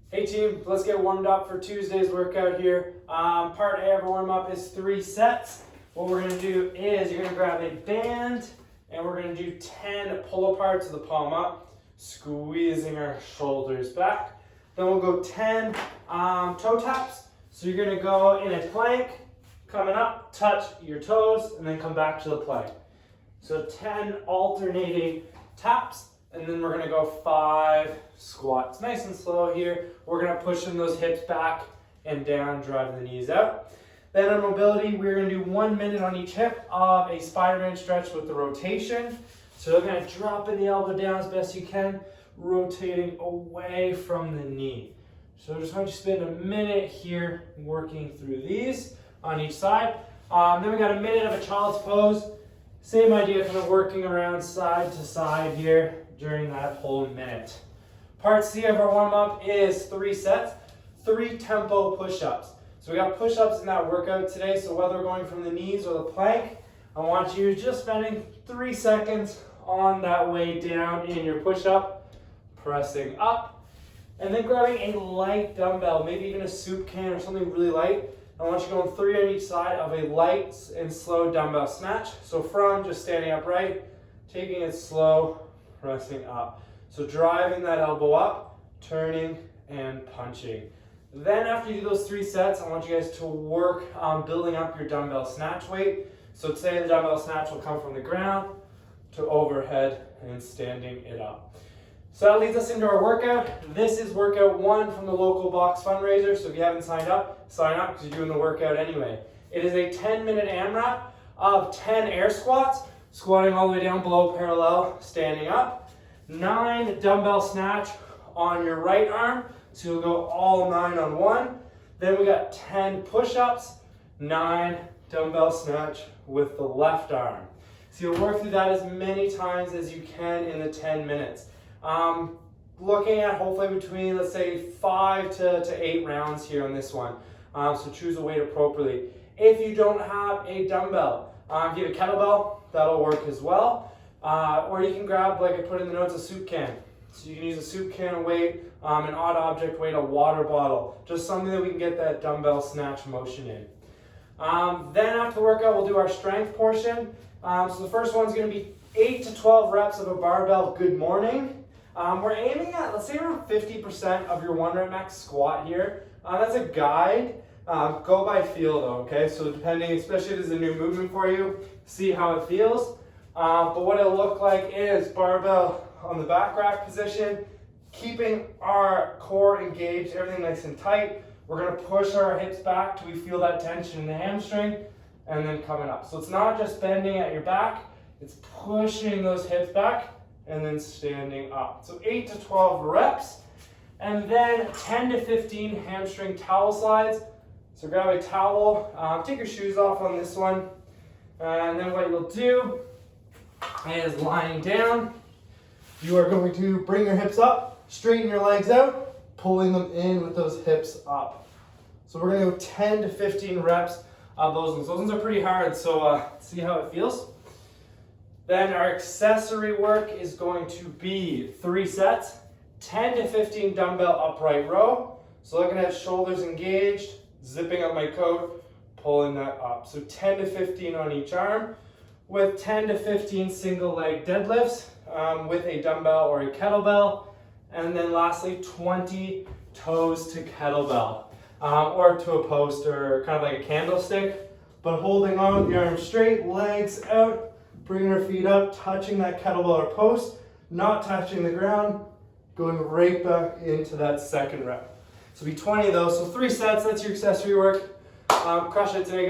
Hey team, let's get warmed up for Tuesday's workout here. Part A of our warm up is 3 sets. What we're gonna do is you're gonna grab a band and we're gonna do 10 pull aparts of the palm up, squeezing our shoulders back. Then we'll go 10 toe taps. So you're gonna go in a plank, coming up, touch your toes, and then come back to the plank. So 10 alternating taps. And then we're gonna go 5 squats. Nice and slow here. We're gonna push in those hips back and down, drive the knees out. Then on mobility, we're gonna do 1 minute on each hip of a Spider-Man stretch with the rotation. So you're gonna drop in the elbow down as best you can, rotating away from the knee. So just want you to spend a minute here working through these on each side. Then we got a minute of a child's pose. Same idea, kind of working around side to side here during that whole minute. Part C of our warm-up is 3 sets, 3 tempo push-ups. So we got push-ups in that workout today, so whether we're going from the knees or the plank, I want you just spending 3 seconds on that way down in your push-up, pressing up, and then grabbing a light dumbbell, maybe even a soup can or something really light. I want you going 3 on each side of a light and slow dumbbell snatch. So from just standing upright, taking it slow, pressing up. So driving that elbow up, turning and punching. Then after you do those 3 sets, I want you guys to work on building up your dumbbell snatch weight. So today the dumbbell snatch will come from the ground to overhead and standing it up. So that leads us into our workout. This is workout 1 from the local box fundraiser. So if you haven't signed up, sign up because you're doing the workout anyway. It is a 10-minute AMRAP of 10 air squats, squatting all the way down below parallel, standing up. 9 dumbbell snatch on your right arm. So you'll go all 9 on one. Then we got 10 push-ups, 9 dumbbell snatch with the left arm. So you'll work through that as many times as you can in the 10 minutes. Looking at hopefully between, let's say, 5 to 8 rounds here on this one. So choose a weight appropriately. If you don't have a dumbbell, if you have a kettlebell, that'll work as well. Or you can grab, like I put in the notes, a soup can. So you can use a soup can weight, an odd object weight, a water bottle, just something that we can get that dumbbell snatch motion in. Then after the workout, we'll do our strength portion. So the first one's going to be 8 to 12 reps of a barbell good morning. We're aiming at, let's say, around 50% of your 1 rep max squat here. That's a guide. Go by feel though, okay? So depending, especially if it's a new movement for you, see how it feels. But what it'll look like is barbell on the back rack position, keeping our core engaged, everything nice and tight. We're gonna push our hips back till we feel that tension in the hamstring, and then coming up. So it's not just bending at your back, it's pushing those hips back and then standing up. So 8 to 12 reps, and then 10 to 15 hamstring towel slides. So grab a towel, take your shoes off on this one, and then what you'll do is lying down, you are going to bring your hips up, straighten your legs out, pulling them in with those hips up. So we're gonna go 10 to 15 reps of those ones. Those ones are pretty hard, so see how it feels. Then our accessory work is going to be 3 sets, 10 to 15 dumbbell upright row. So looking at shoulders engaged, zipping up my coat, pulling that up. So 10 to 15 on each arm with 10 to 15 single leg deadlifts with a dumbbell or a kettlebell. And then lastly, 20 toes to kettlebell or to a post or kind of like a candlestick, but holding on with the arms straight, legs out, bringing our feet up, touching that kettlebell or post, not touching the ground, going right back into that second rep. So be 20 of those. So 3 sets, that's your accessory work. Crush it today, guys.